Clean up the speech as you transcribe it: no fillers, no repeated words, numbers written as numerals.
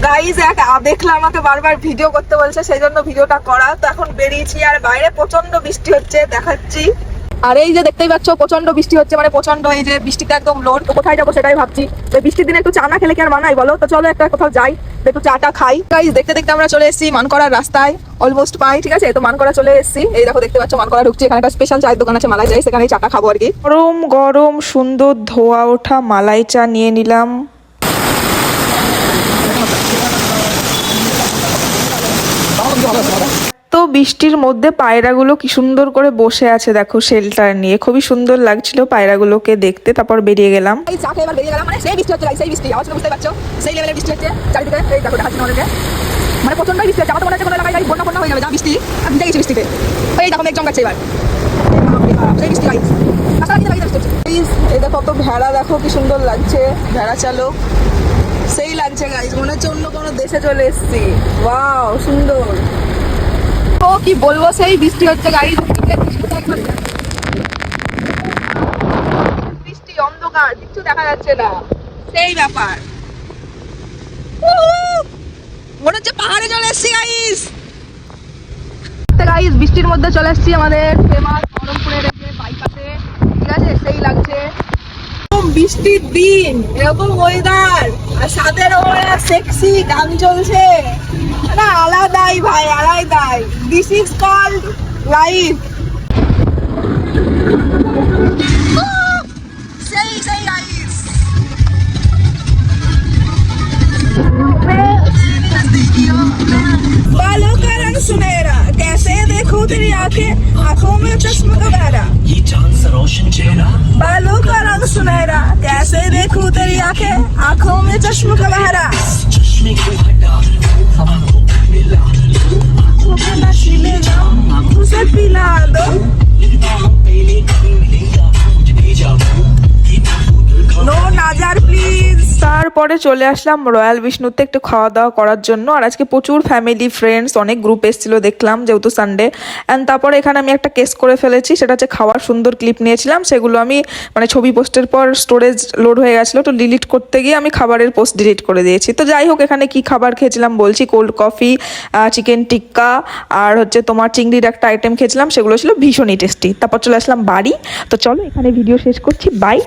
Guys দেখলাম আমাকে বারবার ভিডিও করতে বলছে, সেই জন্য ভিডিওটা করা। তো এখন বেরিয়েছি আর বাইরে প্রচন্ড বৃষ্টি হচ্ছে, দেখাচ্ছি। আর এই যে দেখতেই পাচ্ছ প্রচন্ড বৃষ্টি হচ্ছে, মানে প্রচন্ড, এই যে বৃষ্টিতে একদম লোড। তো কোথায় যাবো সেটাই ভাবছি। তো বৃষ্টির দিনে একটু চা না খেলে কি আর মানাই বলো? তো চলো একটা কোথাও যাই, একটু চাটা খাই। গাইজ দেখতে দেখতে আমরা চলে এসেছি মানকড়ার রাস্তায়, অলমোস্ট পাই। ঠিক আছে, তো মানকড়া চলে এসেছি। এই দেখো দেখতে পাচ্ছ মানকড়া ঢুকছি। এখানে একটা স্পেশাল চায়ের দোকান আছে, মালাই চাই, সেখানে চাটা খাবো আর কি। গরম গরম সুন্দর ধোয়া ওঠা মালাই চা নিয়ে নিলাম। তো বৃষ্টির মধ্যে পায়রাগুলো কি সুন্দর করে বসে আছে দেখো শেল্টার নিয়ে, খুবই সুন্দর লাগছিল পায়রাগুলোকে দেখতে। তারপর বেরিয়ে গেলাম। এই চা খেয়ে এবার বেরিয়ে গেলাম। মানে সেই বৃষ্টি হচ্ছে, সেই বৃষ্টি আওয়াজ বুঝতে পারছো, সেই লেভেলের বৃষ্টি হচ্ছে চারিদিকে। এই দেখো দেখাচ্ছি তোমাদেরকে, মানে প্রচন্ড বৃষ্টি হচ্ছে। আমার তো মনে হচ্ছে কোনো এলাকায় বন্যা বন্যা হয়ে যাবে, যা বৃষ্টি। আমি ভিজে গেছি বৃষ্টিতে। এই দেখো মেঘ জমকাচ্ছে এবার, সেই বৃষ্টি গাইজ। এই দেখো কত ভেড়া, দেখো কি সুন্দর লাগছে ভেড়া চালক, সেই লাগছে গাইজ। মনে হচ্ছে অন্য কোনো দেশে চলে এসেছি। ওয়াও সুন্দর। ও কি বলবো, সেই বৃষ্টি হচ্ছে গাইজ। বৃষ্টি, অন্ধকার, কিছু দেখা যাচ্ছে না, সেই ব্যাপার। মনে হচ্ছে পাহাড়ে চলে এসেছি গাইজ। গাইজ বৃষ্টির মধ্যে চলে এসেছি আমাদের ফেমাস বহরমপুরের বাইপাসে। ঠিক আছে, সেই লাগছে। বৃষ্টির দিন, এরকম ওয়েদার, আর সাথে সেক্সি গান চলছে, না আলাদাই ভাই, আলাদাই। This is called life. সেই সেই গাইস, बालों का रंग सुनहरा, कैसे देखूं तेरी आंखें, आंखों में चश्मा का बहरा, ये चांद सा रोशन चेहरा, बालों का रंग सुनहरा, कैसे देखूं तेरी आंखें, आंखों में चश्मा का बहरा, चश्मे को हटा हवा को मिला, आंखों में नशीले जाम, आंखों से पिला दो। नो नाजार प्लीज। তারপরে চলে আসলাম রয়্যাল বিষ্ণুতে একটু খাওয়া দাওয়া করার জন্য। আর আজকে প্রচুর ফ্যামিলি ফ্রেন্ডস অনেক গ্রুপ এসেছিল দেখলাম, যেহেতু সানডে। অ্যান্ড তারপরে এখানে আমি একটা কেস করে ফেলেছি, সেটা হচ্ছে খাওয়ার সুন্দর ক্লিপ নিয়েছিলাম, সেগুলো আমি মানে ছবি পোস্টের পর স্টোরেজ লোড হয়ে গেছিলো, তো ডিলিট করতে গিয়ে আমি খাবারের পোস্ট ডিলিট করে দিয়েছি। তো যাই হোক, এখানে কি খাবার খেয়েছিলাম বলছি। কোল্ড কফি, চিকেন টিক্কা, আর হচ্ছে তোমার চিংড়ির একটা আইটেম খেয়েছিলাম, সেগুলো ছিল ভীষণই টেস্টি। তারপর চলে আসলাম বাড়ি। তো চলো এখানে ভিডিও শেষ করছি, বাই।